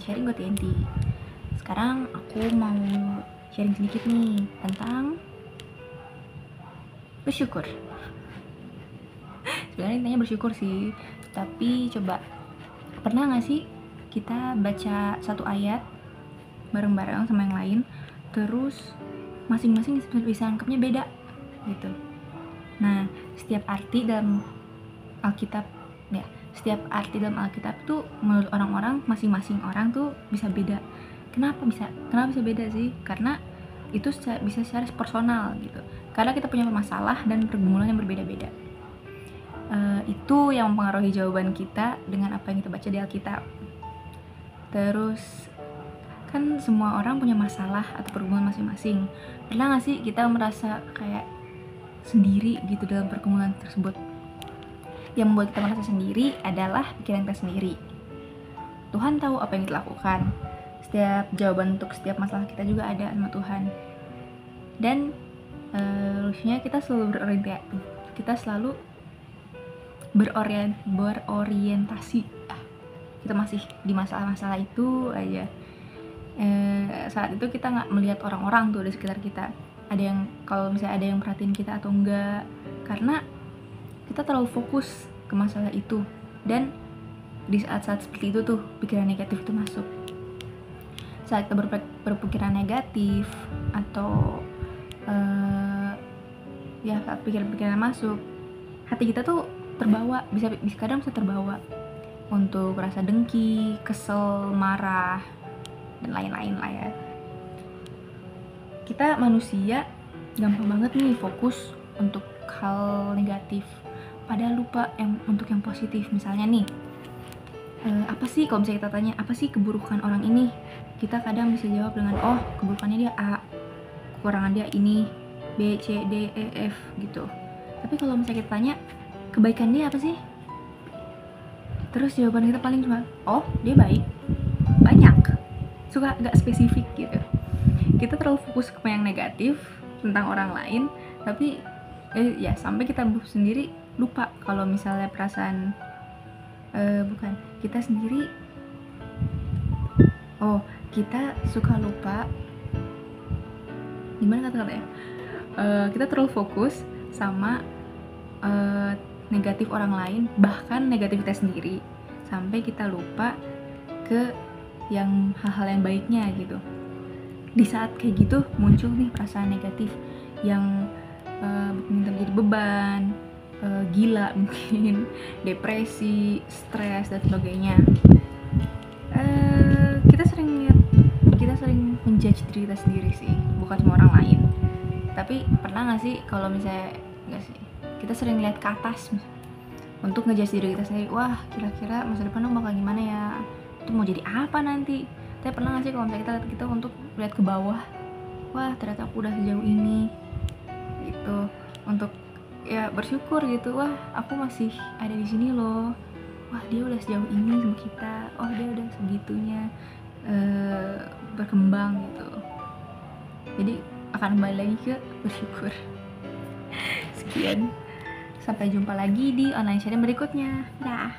sharing gue TNT. Sekarang aku mau sharing sedikit nih tentang bersyukur. Sebenarnya intinya bersyukur sih, tapi coba pernah gak sih kita baca satu ayat bareng-bareng sama yang lain, terus masing-masing bisa nangkepnya beda gitu. Nah, setiap arti dalam Alkitab tuh menurut orang-orang, masing-masing orang tuh bisa beda. Kenapa bisa beda sih? Karena itu bisa secara personal gitu. Karena kita punya masalah dan pergumulan yang berbeda-beda. Itu yang mempengaruhi jawaban kita dengan apa yang kita baca di Alkitab. Terus kan semua orang punya masalah atau pergumulan masing-masing. Pernah gak sih kita merasa kayak sendiri gitu dalam pergumulan tersebut? Yang membuat kita merasa sendiri adalah pikiran kita sendiri. Tuhan tahu apa yang kita lakukan. Setiap jawaban untuk setiap masalah kita juga ada sama Tuhan. Dan lucunya kita selalu berorientasi. Kita masih di masalah-masalah itu aja. Saat itu kita nggak melihat orang-orang tuh di sekitar kita. Ada yang, kalau misalnya ada yang perhatiin kita atau enggak, karena kita terlalu fokus ke masalah itu. Dan di saat-saat seperti itu tuh pikiran negatif itu masuk. Saat kita berpikiran negatif atau saat pikiran-pikiran masuk, hati kita tuh terbawa, kadang bisa terbawa untuk rasa dengki, kesel, marah, dan lain-lain lah ya. Kita manusia gampang banget nih fokus untuk hal negatif, padahal lupa untuk yang positif. Misalnya nih, apa sih kalau misalnya kita tanya, apa sih keburukan orang ini? Kita kadang bisa jawab dengan, oh keburukannya dia A, kekurangan dia ini B, C, D, E, F gitu. Tapi kalau misalnya kita tanya, kebaikan dia apa sih? Terus jawaban kita paling cuma, oh dia baik. Banyak, suka gak spesifik gitu. Kita terlalu fokus ke yang negatif tentang orang lain, tapi sampai kita sendiri lupa kalau misalnya perasaan kita sendiri, kita suka lupa, gimana kata-katanya, kita terlalu fokus sama negatif orang lain, bahkan negatif kita sendiri, sampai kita lupa ke yang hal-hal yang baiknya gitu. Di saat kayak gitu muncul nih perasaan negatif yang bikin kita menjadi beban, gila mungkin, depresi, stres dan sebagainya. Kita sering menjudge diri kita sendiri sih, bukan cuma orang lain. Tapi pernah nggak sih kalau misalnya kita sering lihat ke atas untuk ngejudge diri kita sendiri, wah kira-kira masa depan bakal gimana ya, itu mau jadi apa nanti. Tapi pernah nggak sih kalau misalnya kita untuk lihat ke bawah, wah ternyata aku udah sejauh ini gitu, untuk ya bersyukur gitu, wah aku masih ada di sini loh, wah dia udah sejauh ini sama kita, oh dia udah segitunya berkembang gitu. Jadi akan kembali lagi ke bersyukur. Sekian, sampai jumpa lagi di online sharing berikutnya. Dah.